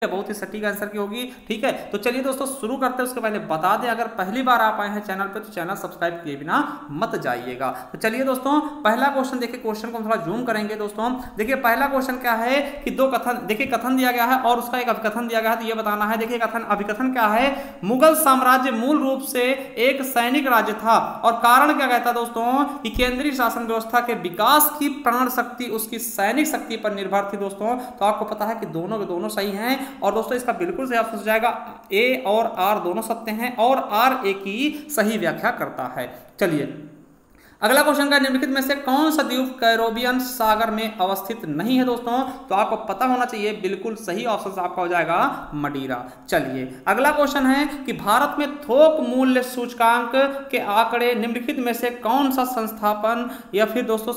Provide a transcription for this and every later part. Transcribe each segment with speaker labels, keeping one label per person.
Speaker 1: बहुत ही सटीक आंसर की होगी। ठीक है, तो चलिए दोस्तों शुरू करते हैं। उसके पहले बता दें, अगर पहली बार आप आए हैं चैनल पे तो चैनल सब्सक्राइब किए बिना मत जाइएगा। तो चलिए दोस्तों पहला क्वेश्चन देखिए, क्वेश्चन को हम थोड़ा जूम करेंगे दोस्तों। देखिए पहला क्वेश्चन क्या है कि दो कथन, देखिए कथन दिया गया है और उसका एक अभिकथन दिया गया है, तो ये बताना है। देखिए कथन अभिकथन क्या है, मुगल साम्राज्य मूल रूप से एक सैनिक राज्य था और कारण क्या कहता है दोस्तों कि केंद्रीय शासन व्यवस्था के विकास की प्राण शक्ति उसकी सैनिक शक्ति पर निर्भर थी दोस्तों। तो आपको पता है कि दोनों के दोनों सही हैं और दोस्तों इसका बिल्कुल सही ऑप्शन हो जाएगा ए और आर दोनों सत्य हैं और आर ए की सही व्याख्या करता है। चलिए अगला क्वेश्चन का, निम्नलिखित में से कौन सा द्वीप कैरोबियन सागर में अवस्थित नहीं है दोस्तों। तो आपको पता होना चाहिए, बिल्कुल सही ऑप्शन आपका हो जाएगा मदिरा। चलिए अगला क्वेश्चन है कि भारत में थोक मूल्य सूचकांक के आंकड़े निम्नलिखित में से कौन सा संस्थापन या फिर दोस्तों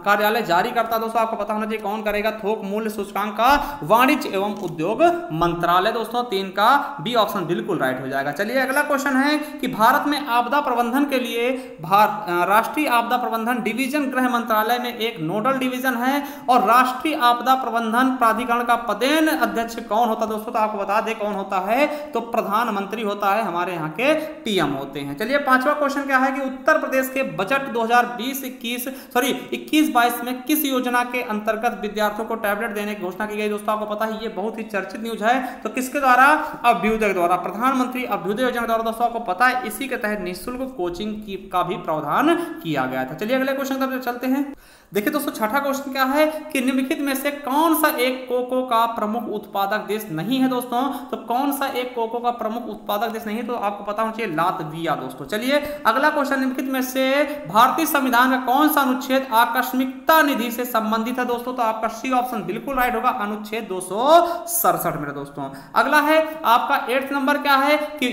Speaker 1: कार्यालय जारी करता है। दोस्तों आपको पता होना चाहिए कौन करेगा थोक मूल्य सूचकांक का, वाणिज्य एवं उद्योग मंत्रालय दोस्तों। 3 का बी ऑप्शन बिल्कुल राइट हो जाएगा। चलिए अगला क्वेश्चन है कि भारत में आपदा प्रबंधन के लिए राष्ट्रीय आपदा प्रबंधन डिवीजन गृह मंत्रालय में एक नोडल डिवीजन है और राष्ट्रीय आपदा प्रबंधन प्राधिकरण का पदेन अध्यक्ष कौन होता है दोस्तों। तो आपको बता दें कौन होता है, तो प्रधानमंत्री होता है, हमारे यहाँ के पीएम होते हैं। चलिए पांचवा क्वेश्चन क्या है कि उत्तर प्रदेश के बजट 2021-22 में किस योजना के अंतर्गत विद्यार्थियों को टैबलेट देने की घोषणा की गई। दोस्तों आपको पता है ये बहुत ही चर्चित न्यूज है, तो किसके द्वारा, अभ्युदय द्वारा, प्रधानमंत्री अभ्युदय योजना द्वारा। दोस्तों आपको पता है इसी के तहत निःशुल्क कोचिंग का भी प्रावधान किया गया था। चलिए अगले क्वेश्चन की तरफ चलते हैं। देखिए दोस्तों छठा क्वेश्चन क्या है कि निम्नलिखित में से कौन सा एक कोको का प्रमुख उत्पादक देश नहीं है दोस्तों। तो कौन सा एक कोको का प्रमुख उत्पादक देश नहीं है, तो आपको पता होना चाहिए लातविया दोस्तों। चलिए अगला क्वेश्चन, निम्नलिखित में से भारतीय संविधान का कौन सा अनुच्छेद आकस्मिकता निधि से संबंधित है दोस्तों। तो आपका सी ऑप्शन बिल्कुल राइट होगा, अनुच्छेद 267 में दोस्तों। अगला है आपका 8th नंबर क्या है कि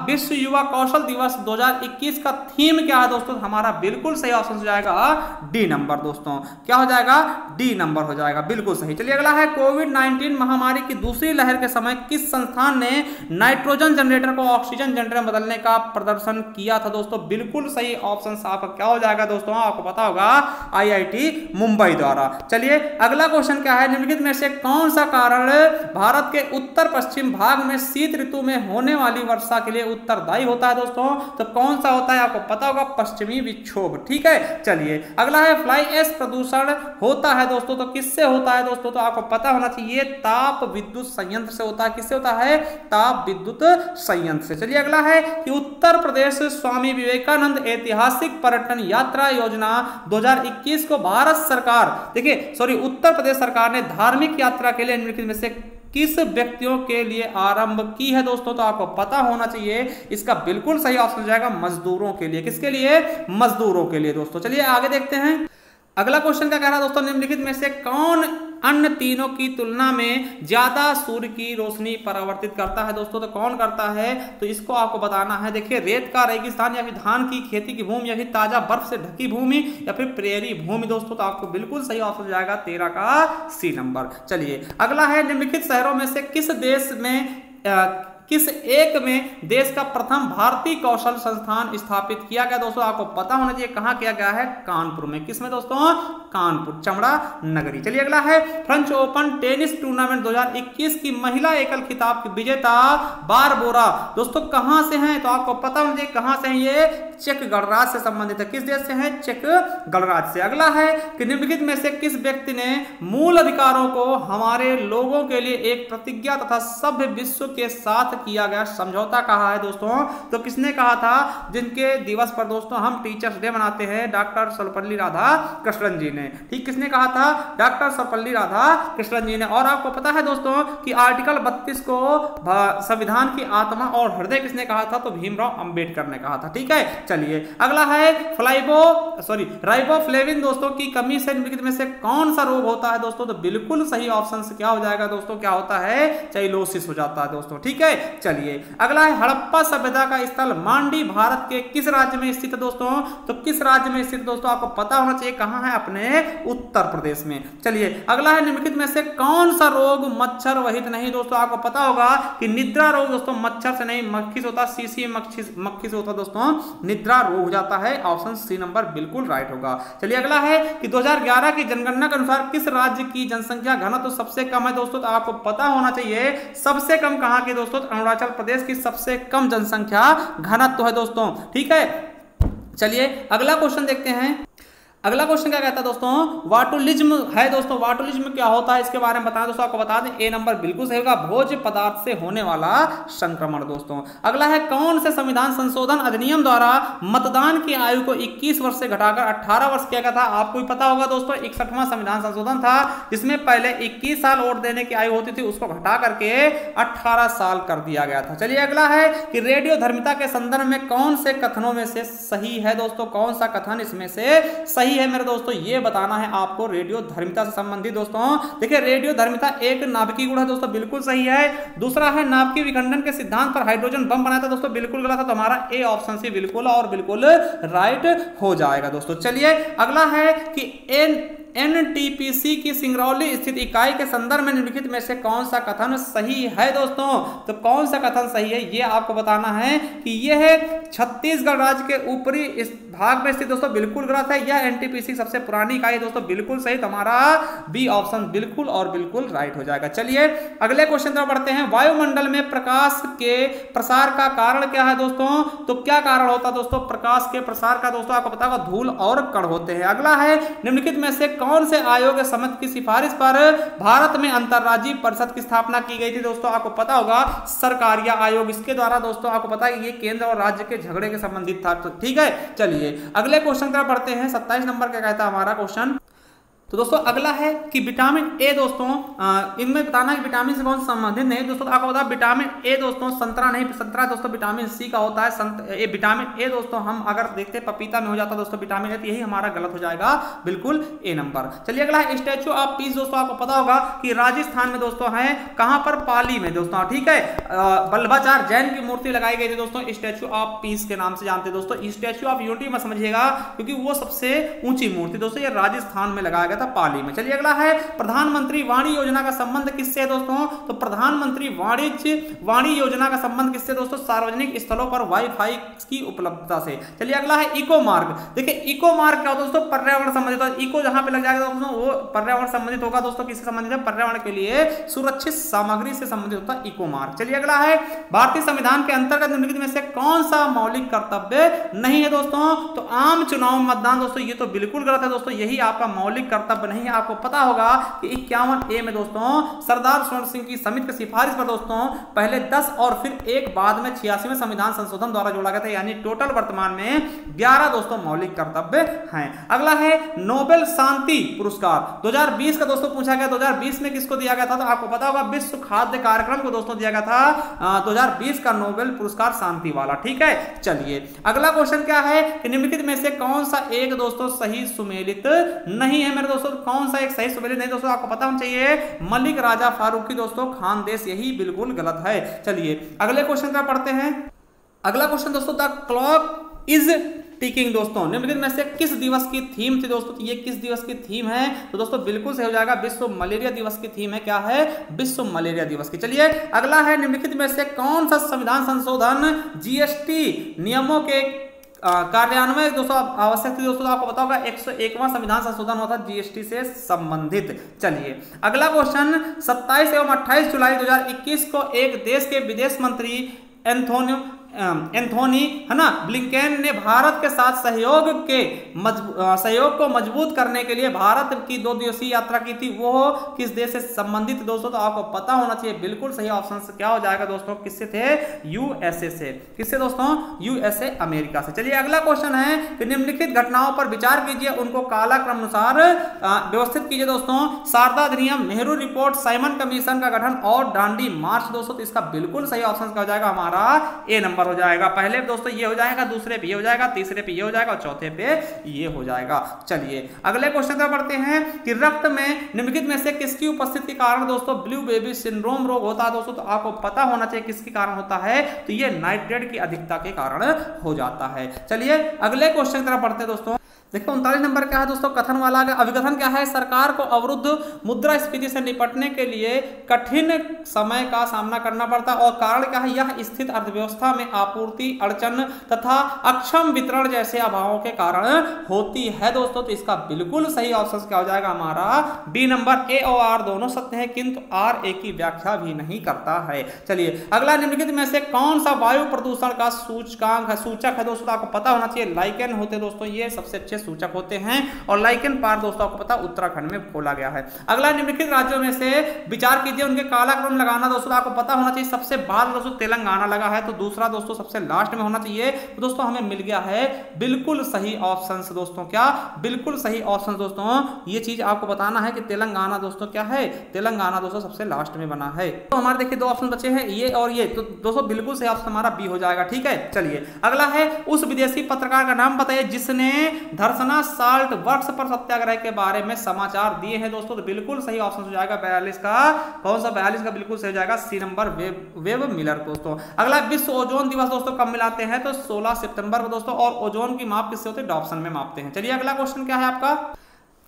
Speaker 1: विश्व युवा कौशल दिवस 2021 का थीम क्या है दोस्तों। हमारा बिल्कुल सही ऑप्शन हो जाएगा डी नंबर दोस्तों। क्या हो जाएगा, डी नंबर हो जाएगा, बिल्कुल सही। चलिए अगला है कोविड-19 महामारी की दूसरी लहर के समय किस संस्थान ने नाइट्रोजन जनरेटर को ऑक्सीजन जनरेटर में बदलने का प्रदर्शन किया था दोस्तों। बिल्कुल सही ऑप्शन आपका क्या हो जाएगा दोस्तों, आपको पता होगा आईआईटी मुंबई द्वारा। चलिए अगला क्वेश्चन क्या है, निम्नलिखित में से कौन सा कारण भारत के उत्तर पश्चिम भाग में शीत ऋतु में होने वाली वर्षा के लिए उत्तरदायी होता है दोस्तों। तो कौन सा होता है, आपको पता होगा पश्चिमी विक्षोभ। ठीक है, चलिए अगला है फ्लाई ऐश प्रदूषण होता है दोस्तों, तो किससे होता है दोस्तों। तो आपको पता होना चाहिए ताप विद्युत संयंत्र से होता है। किससे होता है, ताप विद्युत संयंत्र से। चलिए अगला है कि उत्तर प्रदेश स्वामी विवेकानंद ऐतिहासिक पर्यटन यात्रा योजना 2021 को भारत सरकार, देखिए सॉरी उत्तर प्रदेश सरकार ने धार्मिक यात्रा के लिए निम्नलिखित में से किस व्यक्तियों के लिए आरंभ की है दोस्तों। तो आपको पता होना चाहिए, इसका बिल्कुल सही ऑप्शन हो जाएगा मजदूरों के लिए। किसके लिए, मजदूरों के लिए दोस्तों। चलिए आगे देखते हैं। अगला क्वेश्चन क्या कह रहा है दोस्तों, निम्नलिखित में से कौन अन्य तीनों की तुलना में ज्यादा सूर्य की रोशनी परावर्तित करता है दोस्तों। तो कौन करता है, तो इसको आपको बताना है। देखिए रेत का रेगिस्तान या फिर धान की खेती की भूमि या फिर ताजा बर्फ से ढकी भूमि या फिर प्रेरी भूमि दोस्तों। तो आपको बिल्कुल सही ऑप्शन जाएगा 13 का सी नंबर। चलिए अगला है, निम्नलिखित शहरों में से किस देश में किस एक में देश का प्रथम भारतीय कौशल संस्थान स्थापित किया गया दोस्तों। आपको पता होना चाहिए कहां किया गया है, कानपुर में। किसमें दोस्तों, कानपुर, चमड़ा नगरी। चलिए अगला है, फ्रेंच ओपन टेनिस टूर्नामेंट 2021 की महिला एकल खिताब की विजेता बारबोरा दोस्तों कहां से हैं। तो आपको पता होना चाहिए कहां से हैं, ये चेक गणराज्य से संबंधित है। किस देश से है, चेक गणराज्य से। अगला है कि निम्नलिखित में से किस व्यक्ति ने मूल अधिकारों को हमारे लोगों के लिए एक प्रतिज्ञा तथा सभ्य विश्व के साथ किया गया समझौता कहा है दोस्तों। तो किसने कहा था, जिनके दिवस पर दोस्तों हम टीचर्स डे मनाते हैं, डॉक्टर सर्वपल्ली राधाकृष्णन जी ने। ठीक, किसने कहा था, डॉक्टर सर्वपल्ली राधाकृष्णन जी ने। और आपको पता है दोस्तों कि आर्टिकल 32 को संविधान की आत्मा और हृदय किसने कहा था, तो भीमराव अंबेडकर ने कहा था। ठीक है, चलिए अगला है राइबोफ्लेविन दोस्तों की कमी से निम्नलिखित में से कौन सा रोग होता है दोस्तों। तो बिल्कुल सही ऑप्शन से क्या हो जाएगा दोस्तों, क्या होता है, चाइलोसिस हो जाता है दोस्तों। ठीक है, चलिए अगला है, हड़प्पा सभ्यता का स्थल मांडी भारत के किस राज्य में स्थित है दोस्तों। तो किस राज्य में स्थित दोस्तों, आपको पता होना चाहिए कहां है, अपने उत्तर प्रदेश में। चलिए अगला है, निम्नलिखित में से कौन सा रोग मच्छर वहित नहीं दोस्तों। आपको पता होगा कि निद्रा रोग दोस्तों मच्छर से नहीं, मक्खी से होता, सीसी मक्खी से होता दोस्तों, निद्रा निद्रा रोग हो जाता है। ऑप्शन सी नंबर बिल्कुल राइट होगा। चलिए अगला है कि 2011 की जनगणना के अनुसार किस राज्य की जनसंख्या घनत्व तो सबसे कम है दोस्तों, तो आपको पता होना चाहिए सबसे कम कहां की दोस्तों, अरुणाचल प्रदेश की सबसे कम जनसंख्या घनत्व है दोस्तों, ठीक है। चलिए अगला क्वेश्चन देखते हैं। अगला क्वेश्चन क्या कहता है दोस्तों, वाटुलिज्म है दोस्तों। वाटुलिज्म क्या होता है इसके बारे में बताएं दोस्तों, आपको बता दें ए नंबर बिल्कुल सही होगा, भोज्य पदार्थ से होने वाला संक्रमण दोस्तों। अगला है कौन से संविधान संशोधन अधिनियम द्वारा मतदान की आयु को 21 वर्ष से घटाकर 18 वर्ष किया गया था। आपको भी पता होगा दोस्तों 61वां संविधान संशोधन था जिसमें पहले 21 साल वोट देने की आयु होती थी, उसको घटा करके 18 साल कर दिया गया था। चलिए अगला है कि रेडियो धर्मिता के संदर्भ में कौन से कथनों में से सही है दोस्तों, कौन सा कथन इसमें से सही है मेरे दोस्तों, ये बताना है आपको रेडियो धर्मिता से संबंधित दोस्तों। देखिए रेडियो धर्मिता एक नाभिकीय गुण है दोस्तों, बिल्कुल सही है। दूसरा है नाभिकीय विखंडन के सिद्धांत पर हाइड्रोजन बम बनाया था दोस्तों, बिल्कुल गलत है, तो हमारा ए ऑप्शन से बिल्कुल और बिल्कुल राइट हो जाएगा दोस्तों। चलिए अगला है कि एनटीपीसी की सिंगरौली स्थित इकाई के संदर्भ में निम्नलिखित में से कौन सा कथन सही है दोस्तों, तो कौन सा कथन सही है ये आपको बताना है कि यह है छत्तीसगढ़ राज्य के ऊपरी इस भाग में स्थित दोस्तों, बिल्कुल गलत है। यह एनटीपीसी सबसे पुरानी इकाई है दोस्तों, बिल्कुल सही, तो हमारा बी ऑप्शन बिल्कुल और बिल्कुल राइट हो जाएगा। चलिए अगले क्वेश्चन तरफ बढ़ते हैं। वायुमंडल में प्रकाश के प्रसार का कारण क्या है दोस्तों, तो क्या कारण होता है दोस्तों प्रकाश के प्रसार का, दोस्तों आपको पता होगा धूल और कण होते हैं। अगला है निम्नलिखित में से कौन से आयोग समिति की सिफारिश पर भारत में अंतरराज्यीय परिषद की स्थापना की गई थी दोस्तों, आपको पता होगा सरकारिया आयोग, इसके द्वारा दोस्तों आपको पता है ये केंद्र और राज्य के झगड़े के संबंधित था, ठीक है। चलिए अगले क्वेश्चन की तरफ बढ़ते हैं। 27 नंबर का कहता है हमारा क्वेश्चन, तो दोस्तों अगला है कि विटामिन ए दोस्तों, इनमें बताना है कि विटामिन से कौन संबंधित नहीं दोस्तों, तो आपको बता विटामिन ए दोस्तों संतरा नहीं, संतरा दोस्तों विटामिन सी का होता है। विटामिन ए दोस्तों हम अगर देखते हैं पपीता में हो जाता है दोस्तों विटामिन ए, तो यही हमारा गलत हो जाएगा, बिल्कुल ए नंबर। चलिए अगला है स्टैच्यू ऑफ पीस दोस्तों, आपको पता होगा कि राजस्थान में दोस्तों है, कहां पर, पाली में दोस्तों, ठीक है। वल्लभाचार्य जैन की मूर्ति लगाई गई थी दोस्तों स्टैच्यू ऑफ पीस के नाम से जानते हैं दोस्तों। स्टैच्यू ऑफ यूनिटी में समझिएगा क्योंकि वो सबसे ऊंची मूर्ति दोस्तों ये राजस्थान में लगाया गया था, पाली में। चलिए अगला है प्रधानमंत्री वाणी योजना का संबंध किससे है दोस्तों, तो प्रधानमंत्री वाणी योजना का संबंध किससे दोस्तों, सार्वजनिक स्थलों पर वाईफाई की उपलब्धता से। चलिए अगला है इको मार्ग। देखिए इको मार्ग क्या होता है दोस्तों, पर्यावरण संबंधित होता है। इको जहां पे लग जाएगा दोस्तों वो पर्यावरण संबंधित होगा दोस्तों, किससे संबंधित है, पर्यावरण के लिए सुरक्षित सामग्री से संबंधित होता है इको मार्ग। चलिए अगला है भारतीय संविधान के अंतर्गत निम्नलिखित में से कौन सा मौलिक कर्तव्य नहीं है दोस्तों, तो आम चुनाव मतदान दोस्तों, ये तो बिल्कुल गलत है दोस्तों, यही आपका मौलिक कर्तव्य नहीं है। आपको पता होगा कि 51A में दोस्तों सरदार स्वर्ण सिंह की समिति की सिफारिश पर दोस्तों पहले 10 और फिर एक बाद में 86वें संविधान संशोधन द्वारा जोड़ा गया था, यानी टोटल वर्तमान में 11 दोस्तों मौलिक कर्तव्य हैं। अगला है नोबेल शांति पुरस्कार 2020 का दोस्तों पूछा गया, 2020 में किसको दिया गया था, तो आपको पता होगा विश्व खाद्य कार्यक्रम को दोस्तों दिया गया था 2020 का नोबेल पुरस्कार शांति वाला, ठीक है। चलिए अगला क्वेश्चन क्या है कि निम्नलिखित में से कौन सा एक दोस्तों सही सुमेलित नहीं है मेरे दोस्तों, कौन सा एक सही सुमेलित नहीं दोस्तों, आपको पता होना चाहिए मलिक राजा फारूकी दोस्तों खानदेश, यही बिल्कुल गलत है। चलिए अगले क्वेश्चन का पढ़ते हैं। अगला क्वेश्चन दोस्तों द क्लॉक इज टिकिंग दोस्तों निम्नलिखित में से किस दिवस की थीम थी दोस्तों, तो ये किस दिवस की थीम है, तो दोस्तों बिल्कुल सही हो जाएगा विश्व मलेरिया दिवस की थीम है, क्या है, विश्व मलेरिया दिवस की। चलिए अगला है निम्नलिखित में से कौन सा संविधान संशोधन जीएसटी नियमों के कार्यान्वयन दोस्तों आवश्यक थी दोस्तों, आपको पता होगा 101वां संविधान संशोधन हुआ था जीएसटी से संबंधित। चलिए अगला क्वेश्चन 27 एवं 28 जुलाई 2021 को एक देश के विदेश मंत्री एंथोनी है ना ब्लिंकेन ने भारत के साथ सहयोग को मजबूत करने के लिए भारत की 2 दिवसीय यात्रा की थी, वो किस देश से संबंधित दोस्तों, तो आपको पता होना चाहिए बिल्कुल सही ऑप्शन से क्या हो जाएगा दोस्तों, किससे थे, यूएसए से। किससे दोस्तों, यूएसए अमेरिका से। चलिए अगला क्वेश्चन है कि निम्नलिखित घटनाओं पर विचार कीजिए, उनको कालक्रम अनुसार व्यवस्थित कीजिए दोस्तों, शारदा अधिनियम, नेहरू रिपोर्ट, साइमन कमीशन का गठन और दांडी मार्च दोस्तों, तो इसका बिल्कुल सही ऑप्शन क्या हो जाएगा, हमारा ए नंबर हो जाएगा। पहले दोस्तों ये हो जाएगा, दूसरे पे ये हो जाएगा, तीसरे पे ये हो जाएगा और चौथे पे ये हो जाएगा। चलिए अगले क्वेश्चन पर बढ़ते हैं कि रक्त में निम्नलिखित में से किसकी उपस्थिति के कारण दोस्तों ब्लू बेबी सिंड्रोम रोग होता है दोस्तों, तो आपको पता होना चाहिए किसके कारण होता है, तो ये नाइट्रेट की अधिकता के कारण हो जाता है। चलिए अगले क्वेश्चन की तरफ बढ़ते हैं दोस्तों। देखिए 39 नंबर क्या है दोस्तों, कथन वाला अभिकथन क्या है, सरकार को अवरुद्ध मुद्रास्फीति से निपटने के लिए कठिन समय का सामना करना पड़ता है और कारण क्या है, यह स्थिति अर्थव्यवस्था में आपूर्ति अड़चन तथा अक्षम वितरण जैसे अभावों के कारण होती है दोस्तों। तो इसका बिल्कुल सही ऑप्शन क्या हो जाएगा हमारा बी नंबर, ए और आर दोनों सत्य है किंतु आर ए की व्याख्या भी नहीं करता है। चलिए अगला, निम्नलिखित में से कौन सा वायु प्रदूषण का सूचकांक है, सूचक है दोस्तों, आपको पता होना चाहिए लाइकेन होते दोस्तों, ये सबसे अच्छे सूचक होते हैं और लाइकेन पार्क दोस्तों आपको पता उत्तराखंड में खोला गया है। अगला, निम्नलिखित राज्यों में से विचार कीजिए उनके कालाक्रम लगाना दोस्तों, आपको पता होना चाहिए सबसे बाद दोस्तों तेलंगाना लगा है, तो दूसरा दोस्तों सबसे लास्ट में होना चाहिए। तो दोस्तों हमें मिल गया है बिल्कुल सही ऑप्शन दोस्तों, क्या बिल्कुल सही ऑप्शन दोस्तों, ये चीज आपको बताना है कि तेलंगाना दोस्तों क्या है, तेलंगाना दोस्तों सबसे लास्ट में बना है। तो हमारे देखिए दो ऑप्शन बचे हैं, ये और ये, तो दोस्तों बिल्कुल सही ऑप्शन हमारा बी हो जाएगा। ठीक है, चलिए अगला है, उस विदेशी पत्रकार का नाम बताइए जिसने धरसना साल्ट वर्क्स पर सत्याग्रह के बारे में समाचार दिए हैं दोस्तों। तो बिल्कुल सही ऑप्शन हो जाएगा 42 का, कौन सा 42 का बिल्कुल सही हो जाएगा सी नंबर, वेब मिलर दोस्तों। अगला, विश्व ओजोन दिवस दोस्तों कब मिलाते हैं, तो 16 सितंबर को दोस्तों, और ओजोन की माप किससे होती है, डॉप्सन में मापते हैं। चलिए अगला क्वेश्चन क्या है आपका,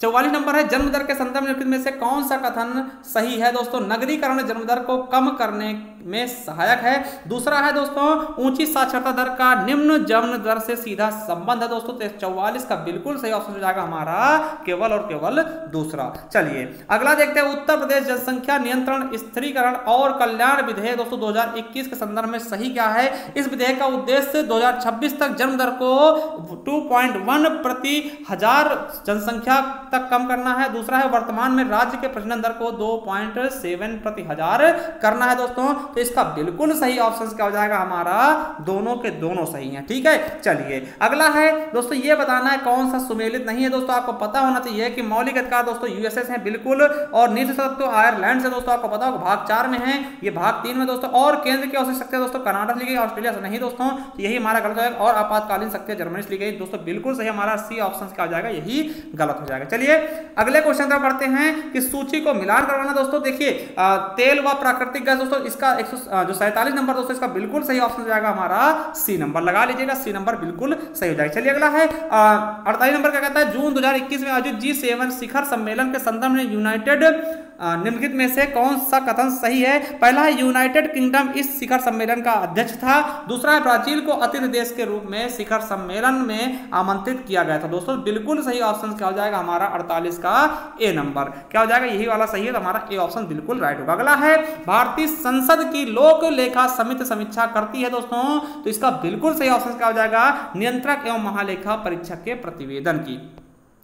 Speaker 1: 44 नंबर है, जन्म दर के संदर्भ निम्नलिखित में से कौन सा कथन सही है दोस्तों, नगरीकरण जन्म दर को कम करने में सहायक है। दूसरा है दोस्तों, ऊंची साक्षरता दर का निम्न जन्म दर से सीधा संबंध है दोस्तों। तो 44 का बिल्कुल सही ऑप्शन हो जाएगा हमारा केवल और केवल दूसरा। चलिए अगला देखते हैं, उत्तर प्रदेश जनसंख्या नियंत्रण स्थिरीकरण और कल्याण विधेयक दोस्तों 2021 के संदर्भ में सही क्या है। इस विधेयक का उद्देश्य 2026 तक जन्म दर को 2.1 प्रति हजार जनसंख्या तक कम करना है। दूसरा है, वर्तमान में राज्य के प्रजनन दर को 2.7 प्रति हजार करना है दोस्तों। तो इसका बिल्कुल सही ऑप्शन क्या हो जाएगा हमारा, दोनों के दोनों सही हैं। ठीक है, चलिए अगला है दोस्तों, ये बताना है कौन सा सुमेलित नहीं है दोस्तों। आपको पता होना चाहिए कि मौलिक अधिकार दोस्तों यूएसएस है बिल्कुल, और नीति सत्व आयरलैंड से दोस्तों आपको पता होगा भाग 4 में है, ये भाग 3 में दोस्तों, और केंद्र की औषधि शक्ति दोस्तों कनाडा से ली गई, ऑस्ट्रेलिया से नहीं दोस्तों, तो यही हमारा गलत हो जाएगा। और आपातकालीन शक्ति जर्मनी से ली गई दोस्तों, बिल्कुल सही हमारा सी ऑप्शन क्या हो जाएगा, यही गलत हो जाएगा। चलिए अगले क्वेश्चन का पढ़ते हैं कि सूची को मिलान करवाना दोस्तों। देखिए तेल व प्राकृतिक गैस दोस्तों, इसका 147 नंबर दोस्तों, इसका बिल्कुल सही ऑप्शन हो जाएगा हमारा सी नंबर, लगा लीजिएगा सी नंबर बिल्कुल सही हो जाएगा। चलिए अगला है 48 नंबर क्या कहता है, जून 2021 में आयोजित G7 शिखर सम्मेलन के संदर्भ में यूनाइटेड निम्नलिखित में से कौन सा कथन सही है। पहला है, यूनाइटेड किंगडम इस शिखर सम्मेलन का अध्यक्ष था। दूसरा है, ब्राजील को अतिथि देश के रूप में शिखर सम्मेलन में आमंत्रित किया गया था दोस्तों। बिल्कुल सही ऑप्शन क्या हो जाएगा हमारा 48 का ए नंबर क्या हो जाएगा, यही वाला सही है, तो हमारा ए ऑप्शन बिल्कुल राइट होगा। अगला है, भारतीय संसद की लोक लेखा समिति समीक्षा करती है दोस्तों। तो इसका बिल्कुल सही ऑप्शन क्या हो जाएगा, नियंत्रक एवं महालेखा परीक्षक के प्रतिवेदन की।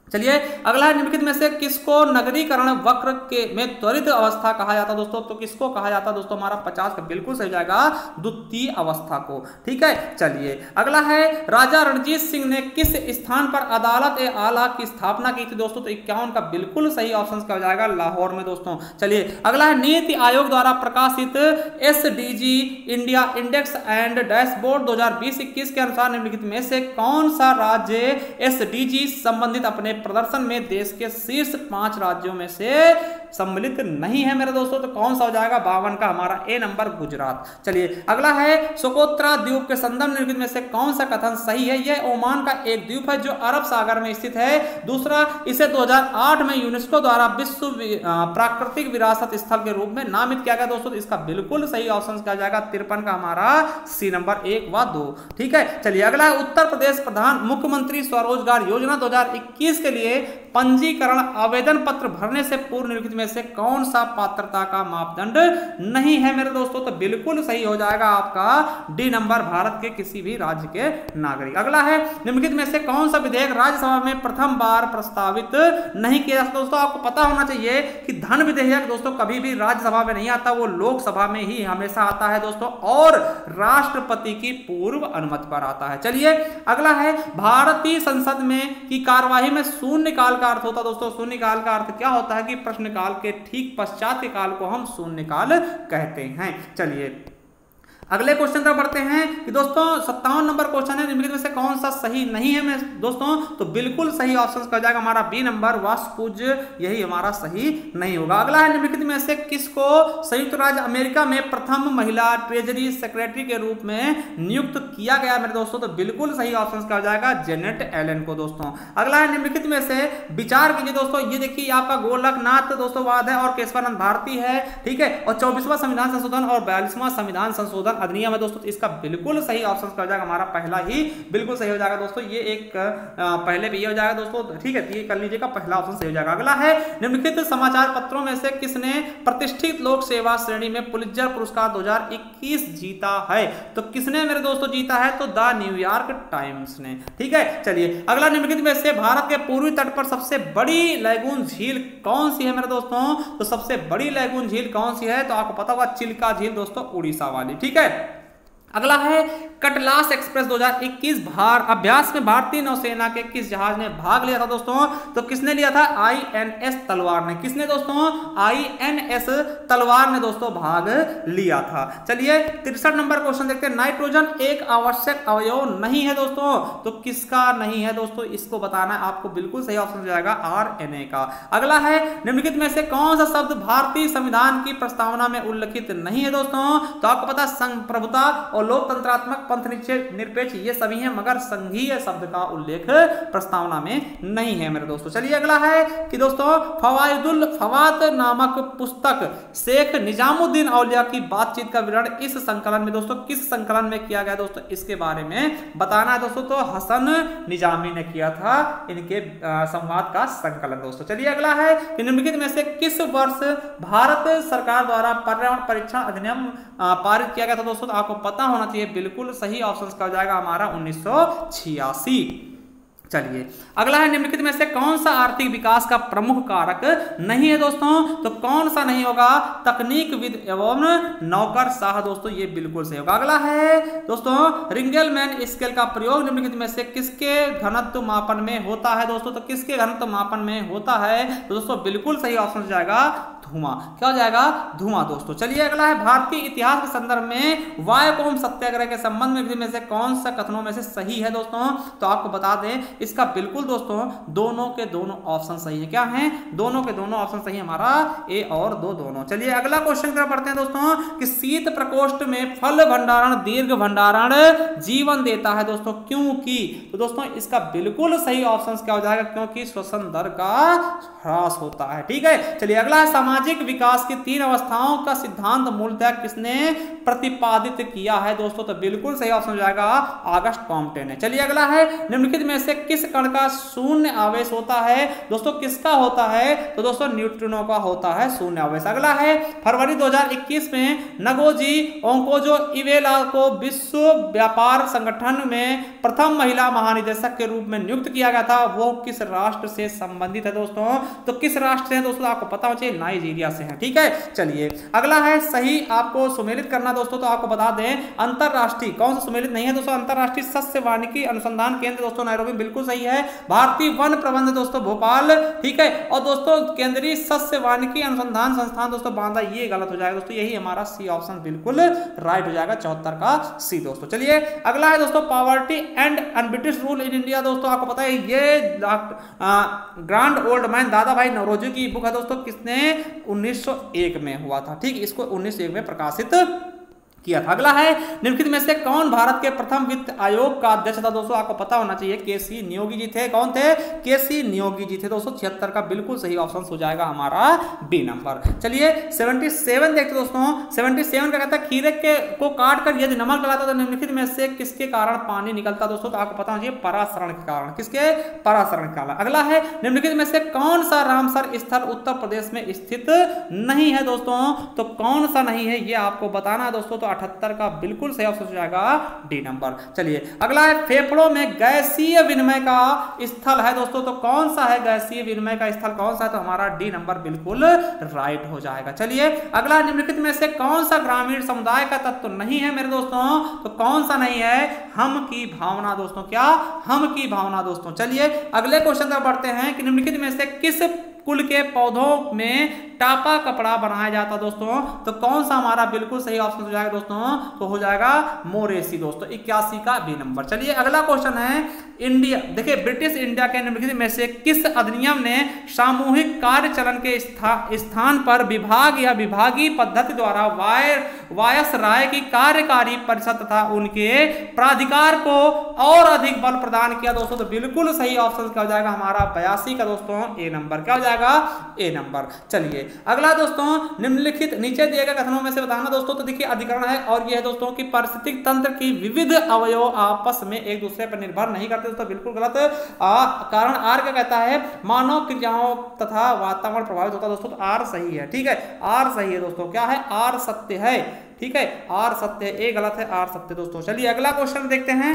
Speaker 1: चलिए अगला है, निम्नलिखित में से किसको नगरीकरण वक्र के में त्वरित अवस्था कहा जाता दोस्तों। तो किसको कहा जाता दोस्तों, हमारा 50 का बिल्कुल सही जाएगा, द्वितीय अवस्था को। ठीक है, चलिए अगला है, राजा रणजीत सिंह ने किस स्थान पर अदालत ए आला की स्थापना की थी दोस्तों। तो 51 का बिल्कुल सही ऑप्शन क्या हो जाएगा, लाहौर में दोस्तों। चलिए अगला है, नीति आयोग द्वारा प्रकाशित SDG India index and dashboard 2020-21 के अनुसार निम्नलिखित में से कौन सा राज्य SDG संबंधित अपने प्रदर्शन में देश के शीर्ष 5 राज्यों में से सम्मिलित नहीं है मेरे दोस्तों। तो कौन सा हो जाएगा, 52 का हमारा ए नंबर, गुजरात। चलिए अगला है, सोकोत्रा द्वीप के संदर्भ निम्नलिखित में से कौन सा कथन सही है। यह ओमान का एक द्वीप है जो अरब सागर में स्थित है। दूसरा, इसे 2008 में यूनेस्को द्वारा विश्व प्राकृतिक विरासत स्थल के रूप में नामित किया गया दोस्तों। इसका बिल्कुल सही ऑप्शन क्या जाएगा, 53 का हमारा सी नंबर 1 व 2। ठीक है, चलिए अगला है, उत्तर प्रदेश प्रधान मुख्यमंत्री स्वरोजगार योजना 2021 के लिए पंजीकरण आवेदन पत्र भरने से पूर्व निम्नलिखित में से कौन सा पात्रता का मापदंड नहीं है मेरे दोस्तों। तो बिल्कुल सही हो जाएगा आपका डी नंबर, भारत के किसी भी राज्य के नागरिक। अगला है, निम्नलिखित में से कौन सा विधेयक राज्यसभा में प्रथम बार प्रस्तावित नहीं किया जाता दोस्तों। आपको पता होना चाहिए कि धन विधेयक दोस्तों कभी भी राज्यसभा में नहीं आता, वो लोकसभा में ही हमेशा आता है दोस्तों, और राष्ट्रपति की पूर्व अनुमति पर आता है। चलिए अगला है, भारतीय संसद में की कार्यवाही में शून्यकाल का अर्थ होता है दोस्तों। शून्यकाल का अर्थ क्या होता है कि प्रश्नकाल के ठीक पश्चात के काल को हम शून्यकाल कहते हैं। चलिए अगले क्वेश्चन पर बढ़ते हैं कि दोस्तों 57 नंबर क्वेश्चन है, निम्नलिखित में से कौन सा सही नहीं है मैं दोस्तों, तो बिल्कुल सही ऑप्शन का जाएगा हमारा बी नंबर, वाष्पूज यही हमारा सही नहीं होगा। अगला है, निम्नलिखित में से किसको संयुक्त राज्य अमेरिका में प्रथम महिला ट्रेजरी सेक्रेटरी के रूप में नियुक्त किया गया मेरे दोस्तों, तो बिल्कुल सही ऑप्शन का जाएगा जेनेट एलन को दोस्तों। अगला है, निम्नलिखित में से विचार कीजिए दोस्तों, ये देखिए आपका गोलकनाथ दोस्तों वाद है और केशवानंद भारती है, ठीक है, और 24वां संविधान संशोधन और 42वां संविधान संशोधन अधिनियम है दोस्तों, इसका बिल्कुल सही ऑप्शन का जाएगा हमारा पहला ही बिल्कुल सही हो जाएगा दोस्तों। ये एक पहले भी ये हो जाएगा दोस्तों, ठीक है, ये कर लीजिएगा, पहला ऑप्शन सही हो जाएगा। अगला है, निम्नलिखित समाचार पत्रों में से किसने प्रतिष्ठित लोक सेवा श्रेणी में पुलित्जर पुरस्कार 2021 जीता है, तो किसने मेरे दोस्तों जीता है, तो द न्यूयॉर्क टाइम्स ने, ठीक है। चलिए अगला, निम्नलिखित में से भारत के पूर्वी तट पर सबसे बड़ी लैगून झील कौन सी है मेरे दोस्तों, तो सबसे बड़ी लैगून झील कौन सी है, तो आपको पता होगा चिल्का झील दोस्तों, उड़ीसा वाली, ठीक है। अगला है, कटलास एक्सप्रेस 2021 अभ्यास में भारतीय नौसेना के किस जहाज ने भाग लिया था दोस्तों, तो किसने लिया था, INS तलवार ने, किसने दोस्तों, INS तलवार ने दोस्तों भाग लिया था। चलिए 63 नंबर क्वेश्चन देखते हैं, नाइट्रोजन एक आवश्यक अवयव नहीं है दोस्तों, तो किसका नहीं है दोस्तों, इसको बताना है आपको, बिल्कुल सही ऑप्शन जाएगा RNA का। अगला है, निम्नलिखित में से कौन सा शब्द भारतीय संविधान की प्रस्तावना में उल्लिखित नहीं है दोस्तों, तो आपको पता संप्रभुता और लोकतंत्रात्मक पंथ निरपेक्ष ये सभी हैं, मगर संघीय शब्द का उल्लेख प्रस्तावना में नहीं है मेरे दोस्तों। चलिए अगला है कि दोस्तों फवाइदुल फवाद नामक पुस्तक शेख निजामुद्दीन औलिया की बातचीत का विवरण इस संकलन में दोस्तों किस संकलन में किया गया दोस्तों, इसके बारे में बताना है दोस्तों, तो हसन निजामी ने किया था इनके संवाद का संकलन दोस्तों। चलिए अगला है कि निम्नलिखित में से किस वर्ष भारत सरकार द्वारा पर्यावरण परीक्षण अधिनियम पारित किया गया था दोस्तों, तो आपको पता होना चाहिए, बिल्कुल सही ऑप्शन का जाएगा हमारा 1986। चलिए अगला है, निम्नलिखित में से कौन सा आर्थिक विकास का प्रमुख कारक नहीं है दोस्तों, तो कौन सा नहीं होगा, तकनीकविद एवं नौकरशाह दोस्तों, ये बिल्कुल सही होगा। अगला है दोस्तों, रिंगलमैन स्केल का प्रयोग निम्नलिखित में से किसके घनत्व मापन में होता है दोस्तों, तो किसके घनत्व मापन में होता है, तो दोस्तों बिल्कुल सही ऑप्शन जाएगा धुआं, क्या हो जाएगा, धुआं दोस्तों। चलिए अगला है, भारतीय इतिहास के संदर्भ में वायकोम सत्याग्रह के संबंध में से कौन सा कथनों में से सही है दोस्तों, तो आपको बता दें इसका बिल्कुल दोस्तों दोनों के दोनों ऑप्शन सही है, क्या है, दोनों के दोनों ऑप्शन सही है हमारा, ए और दो दोनों। चलिए अगला क्वेश्चन क्या पढ़ते हैं दोस्तों, कि शीत प्रकोष्ठ में फल भंडारण दीर्घ भंडारण जीवन देता है दोस्तों, क्योंकि, तो दोस्तों इसका बिल्कुल सही ऑप्शन क्या हो जाएगा, क्योंकि श्वसन दर का ह्रास होता है, ठीक है। चलिए अगला है, सामाजिक विकास की 3 अवस्थाओं का सिद्धांत मूलतः किसने प्रतिपादित किया है दोस्तों, तो बिल्कुल सही ऑप्शन हो जाएगा ऑगस्ट कॉम्टे ने। चलिए अगला है, निम्नलिखित में से किस कण का शून्य आवेश होता है दोस्तों, किसका होता है, तो दोस्तों न्यूट्रिनो का होता है शून्य आवेश। अगला है, फरवरी 2021 में नगोजी ओंकोजो-इवेला को विश्व व्यापार संगठन में प्रथम महिला महानिदेशक के रूप में नियुक्त किया गया था, वो किस राष्ट्र से संबंधित है दोस्तों, तो किस राष्ट्र से है दोस्तों, आपको पता होना चाहिए नाइजीरिया से है, ठीक है। चलिए अगला है, सही आपको सुमेलित करना दोस्तों, तो आपको बता दें अंतरराष्ट्रीय कौन सा सुमेलित नहीं है दोस्तों, अंतरराष्ट्रीय सस्य वानिकी अनुसंधान केंद्र दोस्तों नैरोबी, बिल्कुल सही है। भारतीय वन प्रबंध दोस्तों भोपाल, ठीक है, और दोस्तों केंद्रीय सस्य वानिकी अनुसंधान संस्थान दोस्तों बांदा, ये गलत हो जाएगा दोस्तों, यही हमारा सी ऑप्शन बिल्कुल राइट हो जाएगा, 74 का सी दोस्तों। चलिए अगला है दोस्तों, poverty and un-British rule in India दोस्तों, आपको पता है ये ग्रांड ओल्ड मैन दादा भाई नौरोजी की बुक है दोस्तों, किसने 1901 में हुआ था, ठीक, इसको 1901 में प्रकाशित किया था। अगला है, निम्नलिखित में से कौन भारत के प्रथम वित्त आयोग का अध्यक्ष था दोस्तों, आपको पता होना चाहिए केसी नियोगी जी थे, कौन थे, केसी नियोगी जी थे दोस्तों, 76 का बिल्कुल सही ऑप्शन हो जाएगा हमारा बी नंबर। चलिए 77 देखते दोस्तों, 77 का कहता है, खीरे को काट कर यदि नमक डलाता तो निम्नलिखित में से किसके कारण पानी निकलता दोस्तों, तो आपको पता होना चाहिए परासरण के कारण, किसके, परासरण के कारण। अगला है, निम्नलिखित में से कौन सा रामसर स्थल उत्तर प्रदेश में स्थित नहीं है दोस्तों, तो कौन सा नहीं है ये आपको बताना है दोस्तों, तो 78 का बिल्कुल सही ऑप्शन हो जाएगा डी नंबर। चलिए अगला है, फेफड़ों में गैसीय विनिमय का स्थल है दोस्तों, तो कौन सा है गैसीय विनिमय का स्थल, कौन सा है, तो हमारा डी नंबर बिल्कुल राइट हो जाएगा। चलिए अगला, निम्नलिखित में से कौन सा ग्रामीण समुदाय का तत्व नहीं है मेरे दोस्तों, तो कौन सा नहीं है, हम की भावना दोस्तों, क्या, हम की भावना दोस्तों। चलिए अगले क्वेश्चन पर बढ़ते हैं कि निम्नलिखित में से किस कुल के पौधों में टापा कपड़ा बनाया जाता दोस्तों, तो कौन सा हमारा बिल्कुल सही ऑप्शन हो जाएगा दोस्तों, तो हो जाएगा मोरेसी दोस्तों, 81 का बी नंबर। चलिए अगला क्वेश्चन है इंडिया, देखिए ब्रिटिश इंडिया के निम्नलिखित में से किस अधिनियम ने सामूहिक कार्य चलन के स्थान पर विभाग या विभागीय पद्धति द्वारा वायसराय की कार्यकारी परिषद तथा उनके प्राधिकार को और अधिक बल प्रदान किया दोस्तों, तो बिल्कुल सही ऑप्शन क्या हो जाएगा हमारा 82 का दोस्तों ए नंबर, क्या हो जाएगा ए नंबर। चलिए अगला दोस्तों, निम्नलिखित नीचे दिए गए कथनों में से बताना दोस्तों, तो देखिए अधिकरण है और यह है दोस्तों कि पारिस्थितिक तंत्र की विविध अवयव आपस में एक दूसरे पर निर्भर नहीं करते दोस्तों, बिल्कुल गलत। कारण आर क्या कहता है, मानव क्रियाओं तथा वातावरण प्रभावित होता है दोस्तों, तो आर सही है, ठीक है, आर सही है दोस्तों, क्या है, आर सत्य है, ठीक है, आर सत्य है, ए गलत है, आर सत्य दोस्तों। चलिए अगला क्वेश्चन देखते हैं,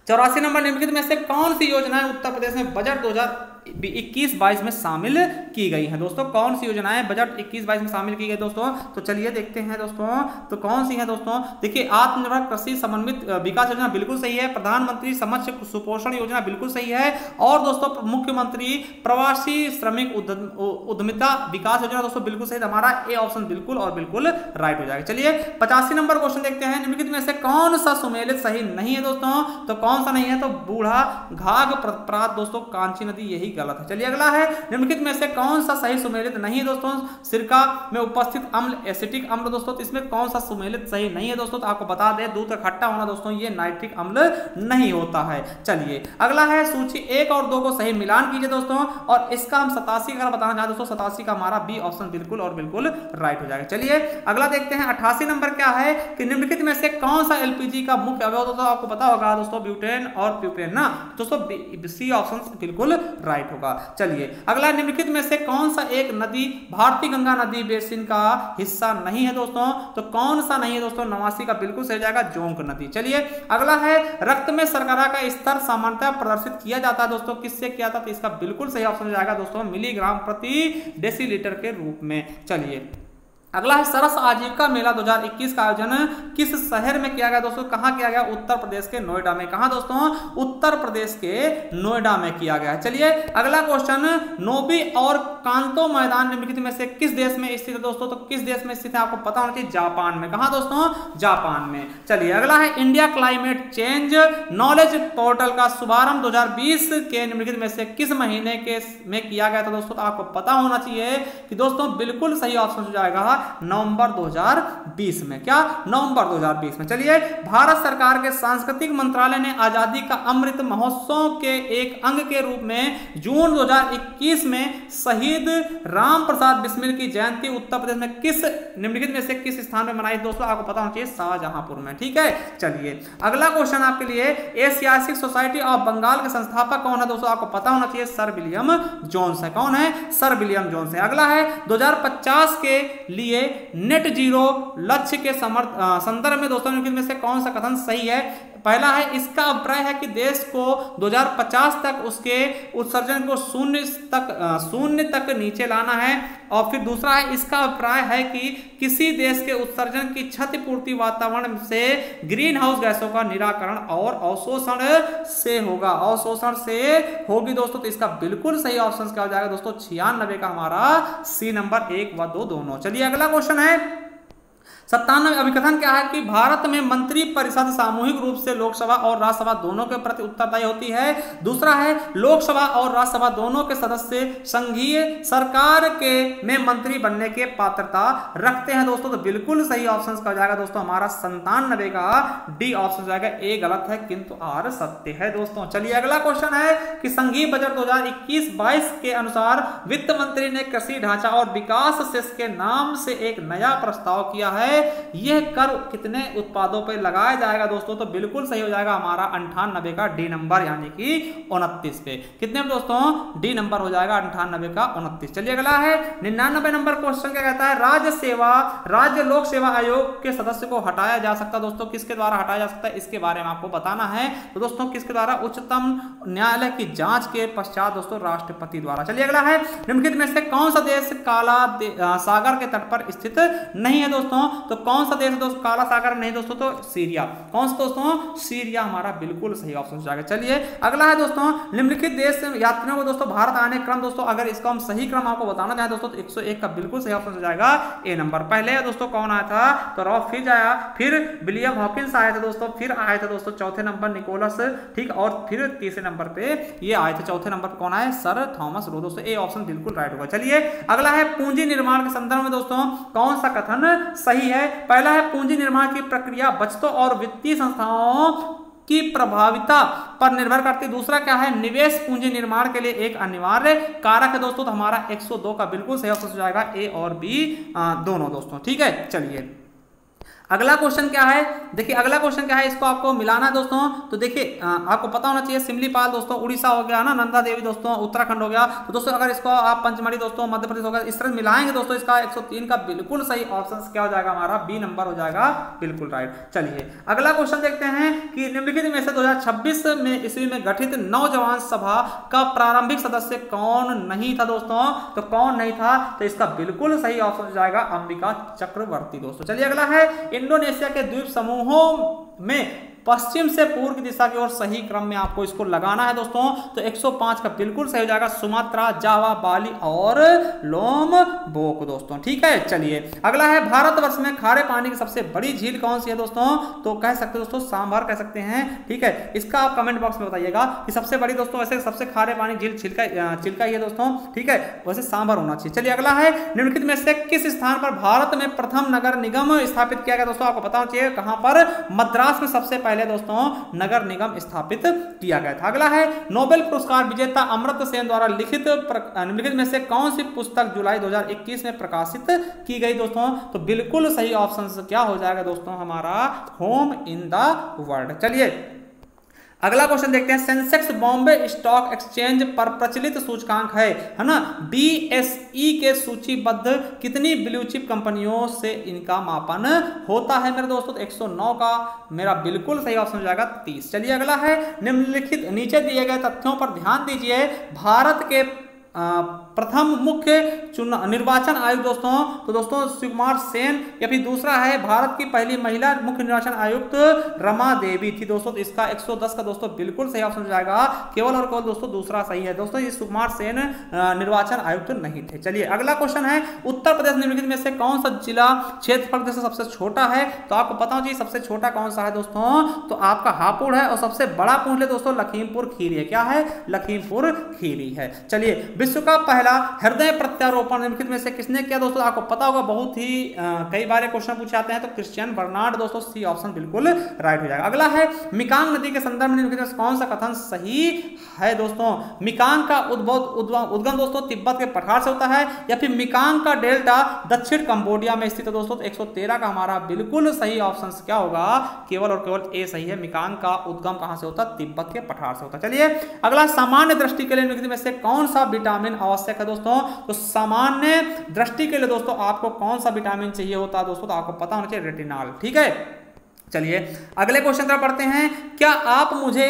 Speaker 1: 84 नंबर, निम्नलिखित में से कौन सी योजनाएं उत्तर प्रदेश में बजट 2021-22 में शामिल की गई हैं दोस्तों, कौन सी योजनाएं बजट 21-22 में शामिल की गई दोस्तों, तो चलिए देखते हैं दोस्तों, तो कौन सी है दोस्तों, देखिए आत्मनिर्भर कृषि समन्वित विकास योजना बिल्कुल सही है, प्रधानमंत्री समक्ष सुपोषण योजना बिल्कुल सही है, और दोस्तों मुख्यमंत्री प्रवासी श्रमिक उद्यमिता विकास योजना दोस्तों बिल्कुल सही, हमारा ए ऑप्शन बिल्कुल और बिल्कुल राइट हो जाएगा। चलिए 85 नंबर क्वेश्चन देखते हैं, निम्नलिखित में से कौन सा सुमेलित सही नहीं है दोस्तों, तो कौन सा नहीं है, तो बूढ़ा घाघ प्रात दोस्तों कांची नदी, यही गलत है। चलिए अगला है, निम्नलिखित में से कौन सा सही सुमेलित नहीं है दोस्तों, सिरका में उपस्थित अम्ल एसिटिक अम्ल दोस्तों, तो इसमें कौन सा सुमेलित सही नहीं है दोस्तों, तो आपको बता दें दूध का खट्टा होना दोस्तों ये नाइट्रिक अम्ल नहीं होता है। चलिए अगला है, सूची 1 और 2 को सही मिलान कीजिए दोस्तों, और इसका हम 87 का बताना चाहते दोस्तों, 87 का हमारा बी ऑप्शन बिल्कुल और बिल्कुल राइट हो जाएगा। चलिए अगला देखते हैं, 88 नंबर क्या है कि निम्नलिखित में से कौन सा एलपीजी का मुख्य अवयव दोस्तों, आपको पता होगा दोस्तों ब्यूटेन और प्यूपेन ना दोस्तों, सी ऑप्शन बिल्कुल राइट होगा। चलिए अगला, निम्नलिखित में से कौन सा एक नदी भारतीय गंगा नदी बेसिन का हिस्सा नहीं है दोस्तों, तो कौन सा नहीं है दोस्तों, 89 का बिल्कुल सही जाएगा, जोंक नदी। चलिए अगला है, रक्त में शर्करा का स्तर सामान्यतः प्रदर्शित किया जाता है दोस्तों, किससे किया जाता है, तो इसका बिल्कुल सही ऑप्शन जाएगा दोस्तों, मिलीग्राम प्रति डेसीलीटर के रूप में। चलिए अगला है, सरस आजीविका मेला 2021 का आयोजन किस शहर में किया गया दोस्तों, कहां किया गया, उत्तर प्रदेश के नोएडा में, कहां दोस्तों, उत्तर प्रदेश के नोएडा में किया गया है। चलिए अगला क्वेश्चन, नोबी और कांतो मैदान निम्नलिखित में से किस देश में स्थित है दोस्तों, तो किस देश में स्थित है आपको पता होना चाहिए, जापान में, कहां दोस्तों, जापान में। चलिए अगला है, India climate change knowledge portal का शुभारंभ 2020 के निम्नलिखित में से किस महीने में किया गया था दोस्तों, तो आपको पता होना चाहिए कि दोस्तों बिल्कुल सही ऑप्शन हो जाएगा नवंबर 2020 में, क्या, नवंबर 2020 में। चलिए भारत सरकार के सांस्कृतिक मंत्रालय ने आजादी का अमृत महोत्सव के एक अंग के रूप में जून 2021 में शहीद राम प्रसाद बिस्मिल की जयंती उत्तर प्रदेश में किस निम्नलिखित में से किस स्थान में मनाई दोस्तों, आपको पता होना चाहिए, शाहजहांपुर में, ठीक है। चलिए अगला क्वेश्चन आपके लिए, एशियाटिक सोसाइटी ऑफ बंगाल के संस्थापक कौन है दोस्तों, आपको पता होना चाहिए, सर विलियम जोन्स है, कौन है, सर विलियम जोन्स है। अगला है, 2050 के लिए नेट जीरो लक्ष्य के संदर्भ में दोस्तों निम्नलिखित में से कौन सा कथन सही है, पहला है, इसका अभिप्राय है कि देश को 2050 तक उसके उत्सर्जन को शून्य तक नीचे लाना है, और फिर दूसरा है, इसका अभिप्राय है कि किसी देश के उत्सर्जन की क्षतिपूर्ति वातावरण से ग्रीन हाउस गैसों का निराकरण और अवशोषण से होगा, अवशोषण से होगी दोस्तों, तो इसका बिल्कुल सही ऑप्शन क्या हो जाएगा दोस्तों, 96 का हमारा सी नंबर 1 व 2 दोनों। चलिए अगला क्वेश्चन है, 97 अभिकथन क्या है कि भारत में मंत्री परिषद सामूहिक रूप से लोकसभा और राज्यसभा दोनों के प्रति उत्तरदायी होती है। दूसरा है, लोकसभा और राज्यसभा दोनों के सदस्य संघीय सरकार के में मंत्री बनने के पात्रता रखते हैं दोस्तों, तो बिल्कुल सही ऑप्शन का हो जाएगा दोस्तों हमारा 97 का डी ऑप्शन जाएगा, ए गलत है किंतु आर सत्य है दोस्तों। चलिए अगला क्वेश्चन है कि संघीय बजट 2021-22 के अनुसार वित्त मंत्री ने कृषि ढांचा और विकास सेस के नाम से एक नया प्रस्ताव किया है, यह कर कितने उत्पादों पर लगाया जाएगा दोस्तों, तो बिल्कुल सही हो जाएगा हमारा 98 का डी नंबर, यानी कि 29 पे, कितने दोस्तों, डी नंबर हो जाएगा 98 का 29। चलिए अगला है, 99 नंबर क्वेश्चन क्या कहता है, राज्य लोक सेवा आयोग के सदस्य को हटाया जा सकता है दोस्तों, किसके द्वारा हटाया जा सकता है, इसके बारे में आपको बताना है, तो दोस्तों किसके द्वारा, उच्चतम न्यायालय की जांच के पश्चात दोस्तों राष्ट्रपति द्वारा। चलिए अगला है, निम्नलिखित में से कौन सा देश काला सागर के तट पर स्थित नहीं है दोस्तों, तो कौन सा देश दोस्तों काला सागर नहीं दोस्तों, तो सीरिया। कौन सा दोस्तों, सीरिया हमारा बिल्कुल सही ऑप्शन हो जाएगा। चलिए अगला है दोस्तों, निम्नलिखित देश से यात्रियों को दोस्तों भारत आने क्रम दोस्तों, अगर इसका हम सही क्रम आपको बताना चाहें दोस्तों, तो 101 का बिल्कुल सही ऑप्शन हो जाएगा ए नंबर। पहले है दोस्तों कौन आया था, तो रॉल्फ फिच आया, फिर विलियम हॉकिंस आए थे दोस्तों, फिर आए थे दोस्तों चौथे नंबर निकोलस, ठीक, और फिर तीसरे नंबर पे ये आए थे, चौथे नंबर पे कौन आए, सर थॉमस रो। दोस्तों ए ऑप्शन बिल्कुल राइट होगा। चलिए अगला है, पूंजी निर्माण के संदर्भ में दोस्तों कौन सा कथन सही है। पहला है, पूंजी निर्माण की प्रक्रिया बचतों और वित्तीय संस्थाओं की प्रभाविता पर निर्भर करती है। दूसरा क्या है, निवेश पूंजी निर्माण के लिए एक अनिवार्य कारक है दोस्तों, तो हमारा 102 का बिल्कुल सही ऑप्शन हो जाएगा ए और बी दोनों दोस्तों, ठीक है। चलिए अगला क्वेश्चन क्या है, देखिए अगला क्वेश्चन क्या है, इसको आपको मिलाना है दोस्तों। तो देखिए आपको पता होना चाहिए, सिमलीपाल दोस्तों उड़ीसा हो गया ना, नंदा देवी दोस्तों उत्तराखंड हो गया। तो दोस्तों अगर इसको आप पंचमढ़ी दोस्तों मध्य प्रदेश हो गया, इस तरह मिलाएंगे दोस्तों, इसका 103 का बिल्कुल सही ऑप्शन क्या हो जाएगा, हमारा बी नंबर हो जाएगा, बिल्कुल राइट। चलिए अगला क्वेश्चन देखते हैं कि निम्नलिखित में से 2026 में ईस्वी में गठित नौजवान सभा का प्रारंभिक सदस्य कौन नहीं था दोस्तों, तो कौन नहीं था, तो इसका बिल्कुल सही ऑप्शन हो जाएगा अंबिका चक्रवर्ती दोस्तों। चलिए अगला है, इंडोनेशिया के द्वीप समूहों में पश्चिम से पूर्व की दिशा की ओर सही क्रम में आपको इसको लगाना है दोस्तों, तो 105 का बिल्कुल सही हो जाएगा सुमात्रा, जावा, बाली और लोम्बोक दोस्तों, ठीक है। चलिए अगला है, भारतवर्ष में खारे पानी की सबसे बड़ी झील कौन सी है दोस्तों, तो कह सकते हैं दोस्तों सांभर कह सकते हैं, ठीक है। इसका आप कमेंट बॉक्स में बताइएगा कि सबसे बड़ी दोस्तों, वैसे सबसे खारे पानी झील चिल्का ही है दोस्तों, ठीक है, वैसे सांभर होना चाहिए। चलिए अगला है, निम्नलिखित में से किस स्थान पर भारत में प्रथम नगर निगम स्थापित किया गया दोस्तों, आपको पता होना चाहिए कहां पर, मद्रास में सबसे पहले दोस्तों नगर निगम स्थापित किया गया था। अगला है, नोबेल पुरस्कार विजेता अमर्त्य सेन द्वारा लिखित निम्नलिखित में से कौन सी पुस्तक जुलाई 2021 में प्रकाशित की गई दोस्तों, तो बिल्कुल सही ऑप्शन क्या हो जाएगा दोस्तों, हमारा होम इन द वर्ल्ड। चलिए अगला क्वेश्चन देखते हैं, सेंसेक्स बॉम्बे स्टॉक एक्सचेंज पर प्रचलित सूचकांक है ना, BSE के सूचीबद्ध कितनी ब्लू चिप कंपनियों से इनका मापन होता है मेरे दोस्तों, तो 109 का मेरा बिल्कुल सही ऑप्शन हो जाएगा 30। चलिए अगला है, निम्नलिखित नीचे दिए गए तथ्यों पर ध्यान दीजिए, भारत के प्रथम मुख्य निर्वाचन आयुक्त दोस्तों, तो दोस्तों सुकुमार सेन, या फिर दूसरा है भारत की पहली महिला मुख्य निर्वाचन आयुक्त रमा देवी थी दोस्तों, तो इसका 110 का दोस्तों बिल्कुल सही ऑप्शन हो जाएगा, केवल और केवल दोस्तों दूसरा सही है दोस्तों, ये सुकुमार सेन निर्वाचन आयुक्त नहीं थे। चलिए अगला क्वेश्चन है, उत्तर प्रदेश निम्नलिखित में से कौन सा जिला क्षेत्रफल से सबसे छोटा है, तो आपको पता होना चाहिए सबसे छोटा कौन सा है दोस्तों, तो आपका हापुड़ है, और सबसे बड़ा पूछ ले दोस्तों लखीमपुर खीरी है, क्या है, लखीमपुर खीरी है। चलिए विश्व का पहला हृदय प्रत्यारोपण निम्नलिखित में से किसने किया दोस्तों, आपको पता होगा, बहुत ही कई बार क्वेश्चन पूछे जाते हैं, तो क्रिश्चियन बर्नार्ड दोस्तों, सी ऑप्शन बिल्कुल राइट हो जाएगा। अगला है, मिकांग नदी के संदर्भ में निम्नलिखित में कौन सा कथन सही है दोस्तों, मिकांग का उद्गम दोस्तों तिब्बत के पठार से होता है, या फिर मिकांग का डेल्टा दक्षिण कंबोडिया में स्थित है दोस्तों, तो 113 का हमारा बिल्कुल सही ऑप्शन क्या होगा, केवल और केवल ए सही है, मिकांग का उद्गम कहां से होता है, तिब्बत के पठार से होता है। चलिए अगला, सामान्य दृष्टि के लिए निम्नलिखित में से कौन सा विटामिन आवश्यक है दोस्तों, तो सामान्य दृष्टि के लिए दोस्तों आपको कौन सा विटामिन चाहिए होता है दोस्तों, तो आपको पता होना चाहिए रेटिनॉल, ठीक है। चलिए अगले क्वेश्चन तरफ पढ़ते हैं, क्या आप मुझे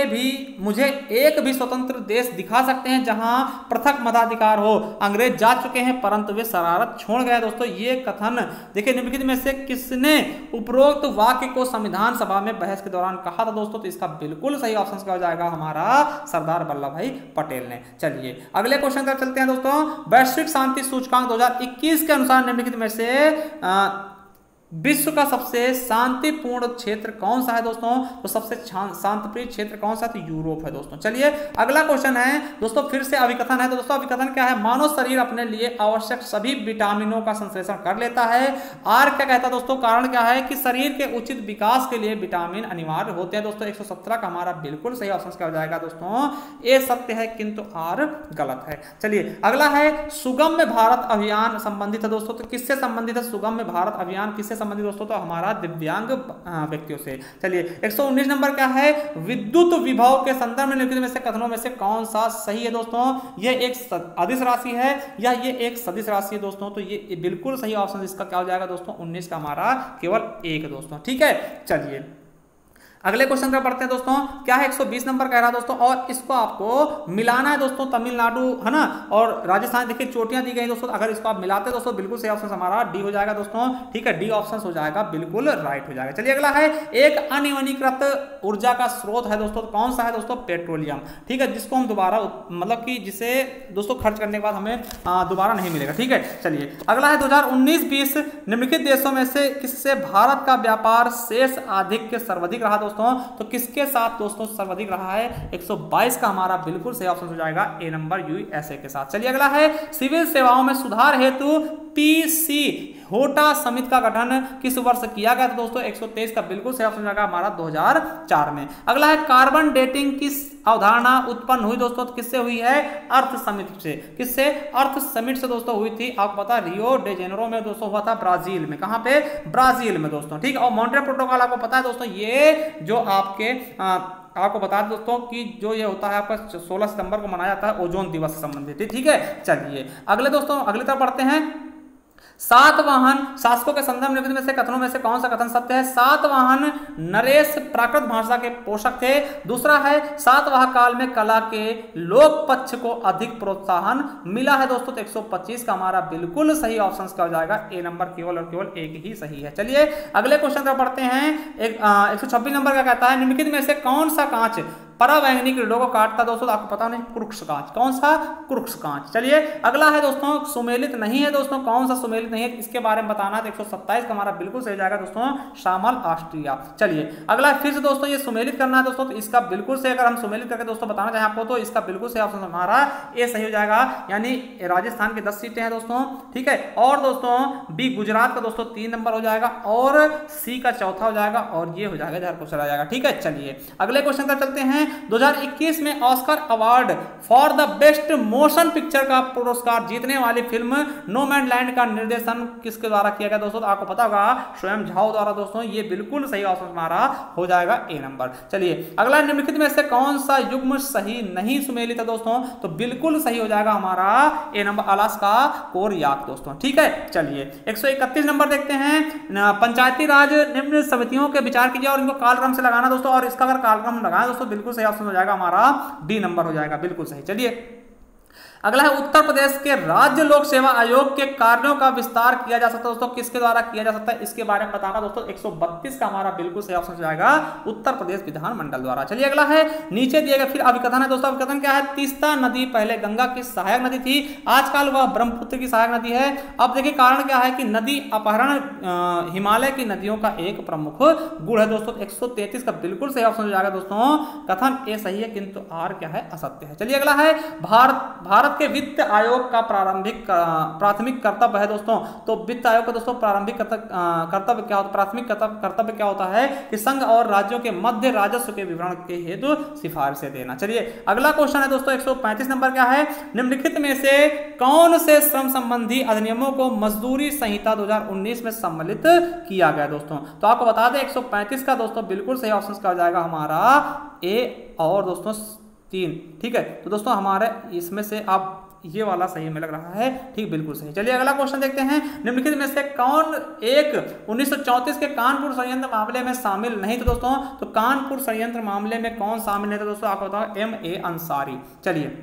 Speaker 1: एक भी स्वतंत्र देश दिखा सकते हैं जहां पृथक मताधिकार हो, अंग्रेज जा चुके हैं परंतु वे शरारत छोड़ गए दोस्तों, ये कथन देखिए निम्नलिखित में से किसने उपरोक्त वाक्य को संविधान सभा में बहस के दौरान कहा था दोस्तों, तो इसका बिल्कुल सही ऑप्शन क्या हो जाएगा, हमारा सरदार वल्लभ भाई पटेल ने। चलिए अगले क्वेश्चन तरफ चलते हैं दोस्तों, वैश्विक शांति सूचकांक 2021 के अनुसार निम्नलिखित में से विश्व का सबसे शांतिपूर्ण क्षेत्र कौन सा है दोस्तों, तो सबसे शांतिप्रिय क्षेत्र कौन सा, तो यूरोप है दोस्तों। चलिए अगला क्वेश्चन है दोस्तों, फिर से अभिकथन है, तो दोस्तों अभिकथन क्या है, मानव शरीर अपने लिए आवश्यक सभी विटामिनों का संश्लेषण कर लेता है। आर क्या कहता है दोस्तों, कारण क्या है कि शरीर के उचित विकास के लिए विटामिन अनिवार्य होते हैं दोस्तों, 117 का हमारा बिल्कुल सही ऑप्शन क्या हो जाएगा दोस्तों, ए सत्य है किंतु आर गलत है। चलिए अगला है, सुगम्य भारत अभियान संबंधित है दोस्तों, तो किससे संबंधित है सुगम्य भारत अभियान, किससे संबंधित दोस्तों, तो हमारा दिव्यांग व्यक्तियों से। चलिए 119 नंबर क्या है, विद्युत विभव के संदर्भ में निम्नलिखित में से कथनों में से कौन सा सही है दोस्तों, ये एक अदिश राशि है या ये एक सदिश राशि है दोस्तों, तो ये बिल्कुल सही ऑप्शन इसका क्या हो जाएगा दोस्तों, 19 का हमारा केवल एक दोस्तों, ठीक है। चलिए अगले क्वेश्चन पर पढ़ते हैं दोस्तों, क्या है 120 नंबर कह रहा है दोस्तों, और इसको आपको मिलाना है दोस्तों, तमिलनाडु है ना और राजस्थान, देखिए चोटियां दी गई दोस्तों, अगर इसको आप मिलाते हैं दोस्तों बिल्कुल सही ऑप्शन हमारा डी हो जाएगा दोस्तों, ठीक है, डी ऑप्शन हो जाएगा बिल्कुल राइट हो जाएगा। चलिए अगला है, एक अनवनीकृत ऊर्जा का स्रोत है दोस्तों, कौन सा है दोस्तों, पेट्रोलियम, ठीक है, जिसको हम दोबारा मतलब कि जिसे दोस्तों खर्च करने के बाद हमें दोबारा नहीं मिलेगा, ठीक है। चलिए अगला है 2019-20 निम्नलिखित देशों में से किससे भारत का व्यापार शेष आधिक्य सर्वाधिक रहा दोस्तों, तो किसके साथ दोस्तों सर्वाधिक रहा है, 122 का हमारा बिल्कुल सही ऑप्शन हो जाएगा ए नंबर, यूएसए के साथ। चलिए अगला है, सिविल सेवाओं में सुधार हेतु पीसी होटा समिति का गठन किस वर्ष किया गया था दोस्तों, 123 का बिल्कुल सही ऑप्शन हो जाएगा हमारा 2004 में। अगला है, कार्बन डेटिंग किस अवधारणा उत्पन्न हुई दोस्तों, तो किससे हुई है, अर्थ समिट से, किससे, अर्थ समिट से दोस्तों हुई थी, आपको पता रियो डे जेनेरो में दोस्तों हुआ था, ब्राजील में, कहां पे, ब्राजील में दोस्तों, ठीक है। और मॉन्ट्रियल प्रोटोकॉल आपको पता है दोस्तों, ये जो आपके आपको बता दें दोस्तों कि जो ये होता है आपका 16 सितंबर को मनाया जाता है ओजोन दिवस से संबंधित, ठीक है। चलिए अगले दोस्तों, अगले तरफ पढ़ते हैं, सातवाहन शासकों के संदर्भ में से कथनों में से कौन सा कथन सत्य है, सातवाहन नरेश प्राकृत भाषा के पोषक थे, दूसरा है सातवाहन काल में कला के लोक पक्ष को अधिक प्रोत्साहन मिला है दोस्तों, तो 125 का हमारा बिल्कुल सही ऑप्शन क्या हो जाएगा, ए नंबर केवल और केवल एक ही सही है। चलिए अगले क्वेश्चन का पढ़ते हैं, 126 नंबर का कहता है, निम्नलिखित में से कौन सा कांच परावैंगनी किरणों को काटता दोस्तों, तो आपको पता नहीं, कुरुक्ष कांच, कौन सा, कुरुक्ष कांच। चलिए अगला है दोस्तों, सुमेलित नहीं है दोस्तों, कौन सा सुमेलित नहीं है, इसके बारे में बताना है, 127 का हमारा बिल्कुल सही जाएगा दोस्तों, शामल ऑस्ट्रिया। चलिए अगला फिर से दोस्तों, ये सुमेलित करना है दोस्तों, तो इसका बिल्कुल से अगर हम सुमेलित करके दोस्तों बताना चाहें आपको, तो इसका बिल्कुल सही ऑप्शन हमारा ए सही हो जाएगा, यानी राजस्थान की 10 सीटें हैं दोस्तों, ठीक है। और दोस्तों बी गुजरात का दोस्तों 3 नंबर हो जाएगा, और सी का चौथा हो जाएगा, और ये हो जाएगा झारखंड चला जाएगा, ठीक है। चलिए अगले क्वेश्चन पर चलते हैं, 2021 में Oscar award for the best motion picture का पुरस्कार जीतने वाली फिल्म नोमैडलैंड का निर्देशन किसके द्वारा किया गया दोस्तों, तो आपको पता होगा स्वयं झाओ द्वारा दोस्तों, ये बिल्कुल सही ऑप्शन हमारा हो जाएगा ए नंबर। चलिए अगला, निम्नलिखित में से कौन सा युग्म सही नहीं सुमेलित है दोस्तों, तो बिल्कुल सही हो जाएगा हमारा ए नंबर, अलास्का कोरयाक दोस्तों, ठीक है। चलिए 131 नंबर देखते हैं, पंचायती राज निम्न समितियों के विचार कीजिए और इनको कालक्रम से लगाना दोस्तों, और इसका अगर कालक्रम लगाए दोस्तों बिल्कुल सही ऑप्शन हो जाएगा हमारा डी नंबर हो जाएगा, बिल्कुल सही। चलिए अगला है, उत्तर प्रदेश के राज्य लोक सेवा आयोग के कार्यों का विस्तार किया जा सकता है दोस्तों, किसके द्वारा किया जा सकता है, इसके बारे में बताना दोस्तों, 132 का हमारा बिल्कुल सही ऑप्शन हो जाएगा, उत्तर प्रदेश विधानमंडल द्वारा। चलिए अगला है, नीचे दिए गए फिर अभिकथन है दोस्तों, अभिकथन क्या है, तीस्ता नदी पहले गंगा की सहायक नदी थी, आजकल वह ब्रह्मपुत्र की सहायक नदी है। अब देखिए कारण क्या है कि नदी अपहरण हिमालय की नदियों का एक प्रमुख गुण है दोस्तों, 133 का बिल्कुल सही ऑप्शन हो जाएगा दोस्तों, कथन ए सही है किंतु आर क्या है, असत्य है। चलिए अगला है, भारत के वित्त आयोग का प्राथमिक कर्तव्य है दोस्तों, तो वित्त आयोग का दोस्तों प्रारंभिक कर्तव्य क्या होता है, प्राथमिक कर्तव्य क्या होता है कि संघ और राज्यों के मध्य राजस्व के विवरण के हेतु सिफारिशें देना। चलिए अगला क्वेश्चन है दोस्तों, 135 नंबर क्या है, निम्नलिखित में से कौन से श्रम संबंधी अधिनियमों को मजदूरी संहिता 2019 में सम्मिलित किया गया दोस्तों, तो आपको बता दें 135 का दोस्तों बिल्कुल सही ऑप्शन क्या हो जाएगा हमारा ए और दोस्तों 3, ठीक है। तो दोस्तों हमारे इसमें से आप ये वाला सही हमें लग रहा है, ठीक, बिल्कुल सही। चलिए अगला क्वेश्चन देखते हैं, निम्नलिखित में से कौन एक 1934 के कानपुर षड्यंत्र मामले में शामिल नहीं थे दोस्तों, तो कानपुर षड्यंत्र मामले में कौन शामिल नहीं था दोस्तों, आपको बताओ M.A. अंसारी। चलिए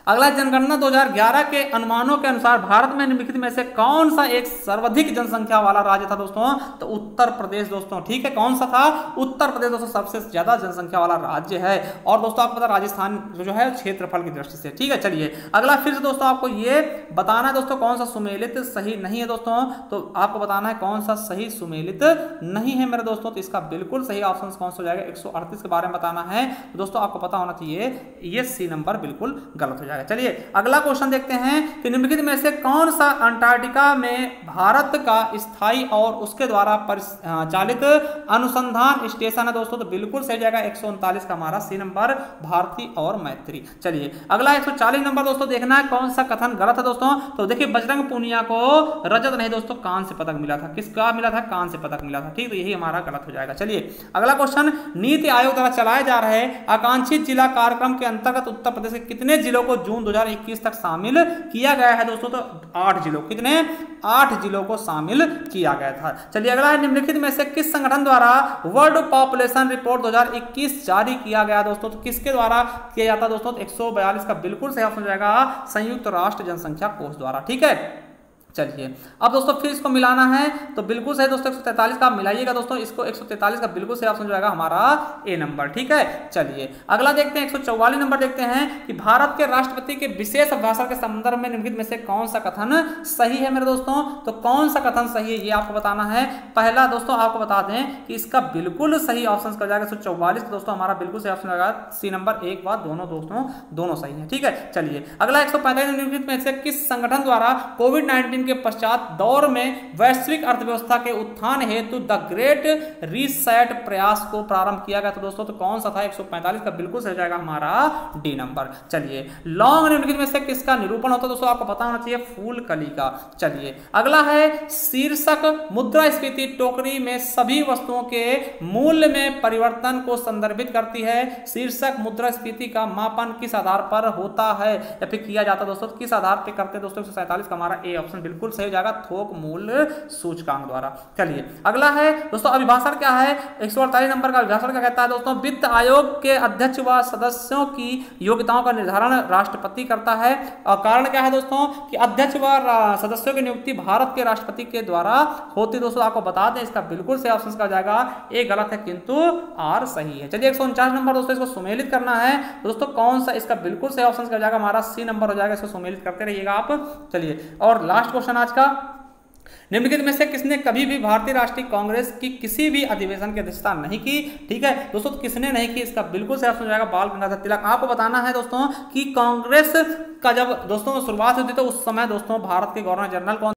Speaker 1: अगला, जनगणना 2011 के अनुमानों के अनुसार भारत में निम्नलिखित में से कौन सा एक सर्वाधिक जनसंख्या वाला राज्य था दोस्तों, तो उत्तर प्रदेश दोस्तों, ठीक है। कौन सा था, उत्तर प्रदेश दोस्तों सबसे ज्यादा जनसंख्या वाला राज्य है, और दोस्तों आपको पता राजस्थान जो है क्षेत्रफल की दृष्टि से, ठीक है। चलिए अगला फिर से दोस्तों आपको ये बताना है दोस्तों कौन सा सुमेलित सही नहीं है दोस्तों, तो आपको बताना है कौन सा सही सुमेलित नहीं है मेरे दोस्तों, तो इसका बिल्कुल सही ऑप्शन कौन सा हो जाएगा, 138 के बारे में बताना है दोस्तों, आपको पता होना चाहिए ये सी नंबर बिल्कुल गलत हो जाएगा। चलिए अगला क्वेश्चन देखते हैं कि निम्नलिखित में से कौन सा अंटार्कटिका में भारत का स्थायी और उसके द्वारा चालित अनुसंधान स्टेशन है दोस्तों, तो बिल्कुल सही जाएगा 139 का हमारा सी नंबर, भारती और मैत्री। चलिए अगला 140 नंबर दोस्तों देखना है कौन सा कथन गलत है दोस्तों, तो देखिए बजरंग पूनिया को रजत नहीं दोस्तों कांस्य पदक मिला था, किसका मिला था, कांस्य पदक मिला था, ठीक, तो यही हमारा गलत हो जाएगा। चलिए अगला क्वेश्चन, नीति आयोग द्वारा चलाए जा रहे आकांक्षित जिला कार्यक्रम के अंतर्गत उत्तर प्रदेश के कितने जिलों जिलों को जून 2021 तक शामिल किया गया है दोस्तों। तो 8 जिलों, कितने? 8 जिलों को शामिल किया गया था। चलिए अगला है, निम्नलिखित में से किस संगठन द्वारा वर्ल्ड पॉपुलेशन रिपोर्ट 2021 जारी किया गया दोस्तों? तो किसके द्वारा किया जाता है दोस्तों? 142 का बिल्कुल सही ऑप्शन हो जाएगा संयुक्त राष्ट्र जनसंख्या कोष द्वारा। ठीक है, चलिए अब दोस्तों फिर इसको मिलाना है, तो बिल्कुल सही दोस्तों 143 का मिलाइएगा दोस्तों, इसको 143 का बिल्कुल सही ऑप्शन हो जाएगा हमारा ए नंबर। ठीक है, चलिए अगला देखते हैं 144 नंबर देखते हैं कि भारत के राष्ट्रपति के विशेष अभिभाषण के संदर्भ में निम्नलिखित में से कौन सा कथन सही है मेरे दोस्तों? तो कौन सा कथन सही है ये आपको बताना है। पहला दोस्तों आपको बता दें कि इसका बिल्कुल सही ऑप्शन कर जाएगा 144 दोस्तों, हमारा बिल्कुल सही ऑप्शन होगा सी नंबर। एक बात दोनों दोस्तों दोनों सही है। ठीक है, चलिए अगला 145 निम्नलिखित में से किस संगठन द्वारा कोविड-19 के पश्चात दौर में वैश्विक अर्थव्यवस्था के उत्थान हेतु द ग्रेट रीसेट प्रयास को प्रारंभ किया गया? तो दोस्तों तो कौन सा था? 145 का बिल्कुल सही जाएगा हमारा डी नंबर। चलिए लॉन्ग निम्नलिखित में से किसका निरूपण होता है दोस्तों? आपको पता होना चाहिए फूलकली का। चलिए अगला है शीर्षक मुद्रास्फीति टोकरी में सभी वस्तुओं के मूल्य में परिवर्तन को संदर्भित करती है। शीर्षक मुद्रास्फीति का मापन किस आधार पर होता है या फिर किया जाता है दोस्तों? किस आधार पर करते हैं दोस्तों? 147 का हमारा ए ऑप्शन बिल्कुल सही जाएगा थोक मूल्य सूचकांक द्वारा। चलिए अगला है दोस्तों अभिभाषण क्या है? 148 नंबर का अभिभाषण क्या कहता है दोस्तों? वित्त आयोग के अध्यक्ष व सदस्यों की योग्यताओं का निर्धारण राष्ट्रपति करता है। और कारण क्या है दोस्तों? कि अध्यक्ष व सदस्यों की नियुक्ति भारत के राष्ट्रपति के द्वारा होती है दोस्तों। आपको बता दें इसका बिल्कुल सही ऑप्शन का जाएगा ए गलत है किंतु आर सही है। चलिए 149 नंबर दोस्तों इसको सुमेलित करना है दोस्तों, कौन सा इसका बिल्कुल सही ऑप्शन का जाएगा हमारा सी नंबर हो जाएगा। इसको सुमेलित करते रहिएगा आप। चलिए और लास्ट क्वेश्चन आज का, निम्नलिखित में से किसने कभी भी भारतीय राष्ट्रीय कांग्रेस की किसी भी अधिवेशन की अध्यक्षता नहीं की? ठीक है दोस्तों, किसने नहीं की? इसका बिल्कुल सही ऑप्शन हो जाएगा बाल गंगाधर तिलक। आपको बताना है दोस्तों कि कांग्रेस का जब दोस्तों शुरुआत होती है तो उस समय दोस्तों भारत के गवर्नर जनरल कौन